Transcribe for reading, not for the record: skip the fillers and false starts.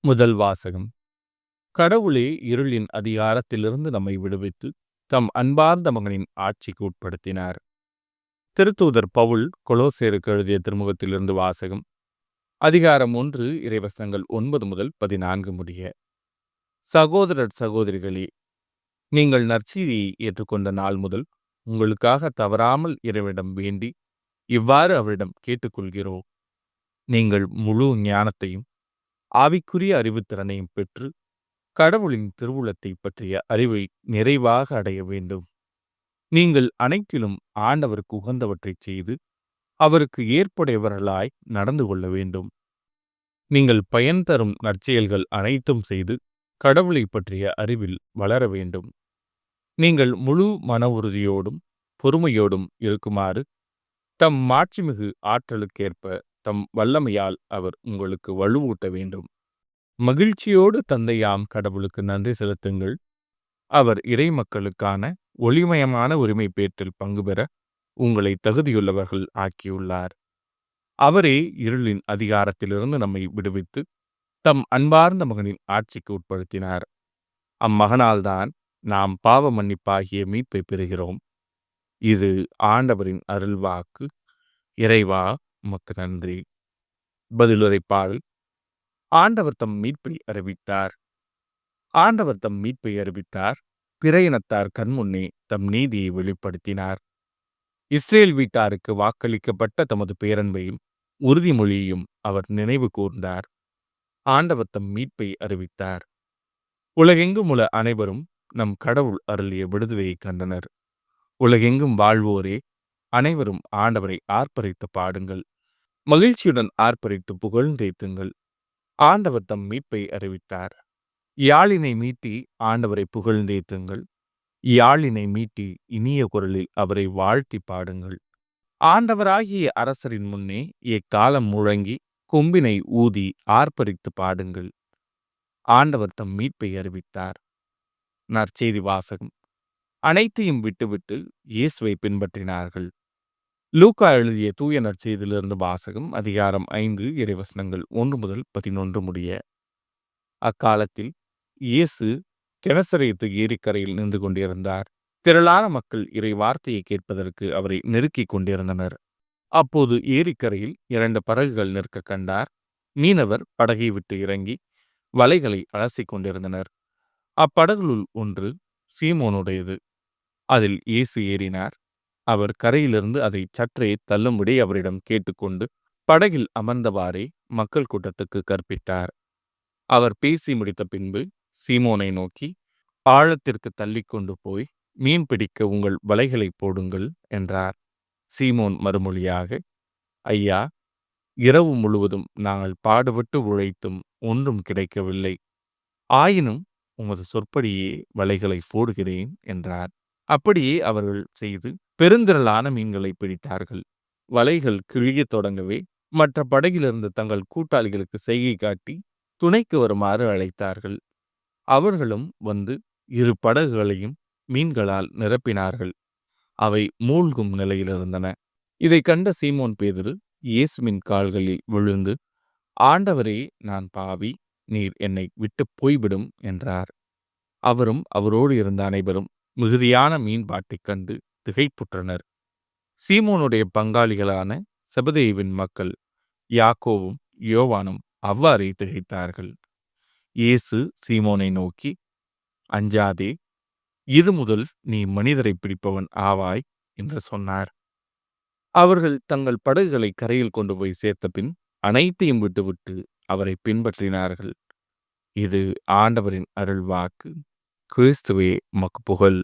முதல் வாசகம். கடவுளே இருளின் அதிகாரத்திலிருந்து நம்மை விடுவித்து தம் அன்பார்ந்த மகனின் ஆட்சிக்கு உட்படுத்தினார். திருத்தூதர் பவுல் கொலோசேருக்கு எழுதிய திருமுகத்திலிருந்து வாசகம். அதிகாரம் 1, இறைவசனங்கள் 9 முதல் 14 முடிய. சகோதரர் சகோதரிகளே, நீங்கள் நற்செய்தியை ஏற்றுக்கொண்ட நாள் முதல் உங்களுக்காக தவறாமல் இறைவனிடம் வேண்டி இவ்வாறு அவரிடம் கேட்டுக்கொள்கிறோம். நீங்கள் முழு ஞானத்தையும் ஆவிக்குரிய அறிவுத்திறனையும் பெற்று கடவுளின் திருவுளத்தை பற்றிய அறிவை நிறைவாக அடைய வேண்டும். நீங்கள் அனைத்திலும் ஆண்டவருக்கு உகந்தவற்றை செய்து அவருக்கு ஏற்புடையவர்களாய் நடந்து கொள்ள வேண்டும். நீங்கள் பயன் தரும் நற்செயல்கள் அனைத்தும் செய்து கடவுளை பற்றிய அறிவில் வளர வேண்டும். நீங்கள் முழு மன உறுதியோடும் பொறுமையோடும் இருக்குமாறு தம் மாட்சிமிகு ஆற்றலுக்கேற்ப தம் வல்லமையால் அவர் உங்களுக்கு வலுவூட்ட வேண்டும். மகிழ்ச்சியோடு தந்தையாம் கடவுளுக்கு நன்றி செலுத்துங்கள். அவர் இறை மக்களுக்கான ஒளிமயமான உரிமை பேற்றில் பங்கு பெற உங்களை தகுதியுள்ளவர்கள் ஆக்கியுள்ளார். அவரே இருளின் அதிகாரத்திலிருந்து நம்மை விடுவித்து தம் அன்பார்ந்த மகனின் ஆட்சிக்கு உட்படுத்தினார். அம்மகனால்தான் நாம் பாவ மன்னிப்பாகிய மீட்பை பெறுகிறோம். இது ஆண்டவரின் அருள்வாக்கு. இறைவா, உமக்கு நன்றி. பதிலுரை பாடல். ஆண்டவர் தம் மீட்பை அறிவித்தார். ஆண்டவர் தம் மீட்பை அறிவித்தார். பிற இனத்தார் கண்முன்னே தம் நீதியை வெளிப்படுத்தினார். இஸ்ரேல் வீட்டாருக்கு வாக்களிக்கப்பட்ட தமது பேரன்பையும் உறுதிமொழியையும் அவர் நினைவு கூர்ந்தார். ஆண்டவர் தம் மீட்பை அறிவித்தார். உலகெங்கும் உள்ள அனைவரும் நம் கடவுள் அருளிய விடுதலையை கண்டனர். உலகெங்கும் வாழ்வோரே, அனைவரும் ஆண்டவரை ஆர்ப்பரித்து பாடுங்கள். மகிழ்ச்சியுடன் ஆர்ப்பரித்து புகழ்ந்தேத்துங்கள். ஆண்டவர் தம் மீட்பை அறிவித்தார். யாழினை மீட்டி ஆண்டவரை புகழ்ந்தேத்துங்கள். யாழினை மீட்டி இனிய குரலில் அவரை வாழ்த்தி பாடுங்கள். ஆண்டவராகிய அரசரின் முன்னே எக்காலம் முழங்கி கொம்பினை ஊதி ஆர்ப்பரித்து பாடுங்கள். ஆண்டவர் தம் மீட்பை அறிவித்தார். நற்செய்தி வாசகம். அனைத்தையும் விட்டுவிட்டு இயேசுவை பின்பற்றினார்கள். லூக்கா எழுதிய தூய நற்செய்தியிலிருந்து வாசகம். அதிகாரம் 5, இறைவசனங்கள் 1 முதல் 11 முடிய. அக்காலத்தில் இயேசு கெனசரேத்து ஏரிக்கரையில் நின்று கொண்டிருந்தார். திரளான மக்கள் இறை வார்த்தையை கேட்பதற்கு அவரை நெருக்கிக் கொண்டிருந்தனர். அப்போது ஏரிக்கரையில் 2 படகுகள் நிற்க கண்டார். மீனவர் படகை விட்டு இறங்கி வலைகளை அலசிக் கொண்டிருந்தனர். அப்படகுகளுள் ஒன்று சீமோனுடையது. அதில் இயேசு ஏறினார். அவர் கரையிலிருந்து அதை சற்றே தள்ளும்படி அவரிடம் கேட்டுக்கொண்டு படகில் அமர்ந்தவாறே மக்கள் கூட்டத்துக்கு கற்பித்தார். அவர் பேசி முடித்த பின்பு சீமோனை நோக்கி, ஆழத்திற்கு தள்ளிக்கொண்டு போய் மீன் பிடிக்க உங்கள் வலைகளை போடுங்கள் என்றார். சீமோன் மறுமொழியாக, ஐயா, இரவு முழுவதும் நாங்கள் பாடுபட்டு உழைத்தும் ஒன்றும் கிடைக்கவில்லை. ஆயினும் உமது சொற்படியே வலைகளை போடுகிறேன் என்றார். அப்படியே அவர்கள் செய்து பெருந்திரளான மீன்களை பிடித்தார்கள். வலைகள் கிழியத் தொடங்கவே மற்ற படகிலிருந்து தங்கள் கூட்டாளிகளுக்கு செய்கை காட்டி துணைக்கு வருமாறு அழைத்தார்கள். அவர்களும் வந்து 2 படகுகளையும் மீன்களால் நிரப்பினார்கள். அவை மூழ்கும் நிலையிலிருந்தன. இதை கண்ட சீமோன் பேதுரு இயேசுவின் கால்களில் விழுந்து, ஆண்டவரே, நான் பாவி, நீர் என்னை விட்டு போய்விடும் என்றார். அவரும் அவரோடு இருந்த அனைவரும் மிகுதியான மீன்பாட்டைக் கண்டு திகைப்புற்றனர். சீமோனுடைய பங்காளிகளான செபதேயுவின் மக்கள் யாக்கோவும் யோவானும் அவ்வாறே திகைத்தார்கள். இயேசு சீமோனை நோக்கி, அஞ்சாதே, இது முதல் நீ மனிதரை பிடிப்பவன் ஆவாய் என்று சொன்னார். அவர்கள் தங்கள் படகுகளை கரையில் கொண்டு போய் சேர்த்த பின் அனைத்தையும் விட்டுவிட்டு அவரை பின்பற்றினார்கள். இது ஆண்டவரின் அருள்வாக்கு. கிறிஸ்துவே, உமக்கு புகழ்.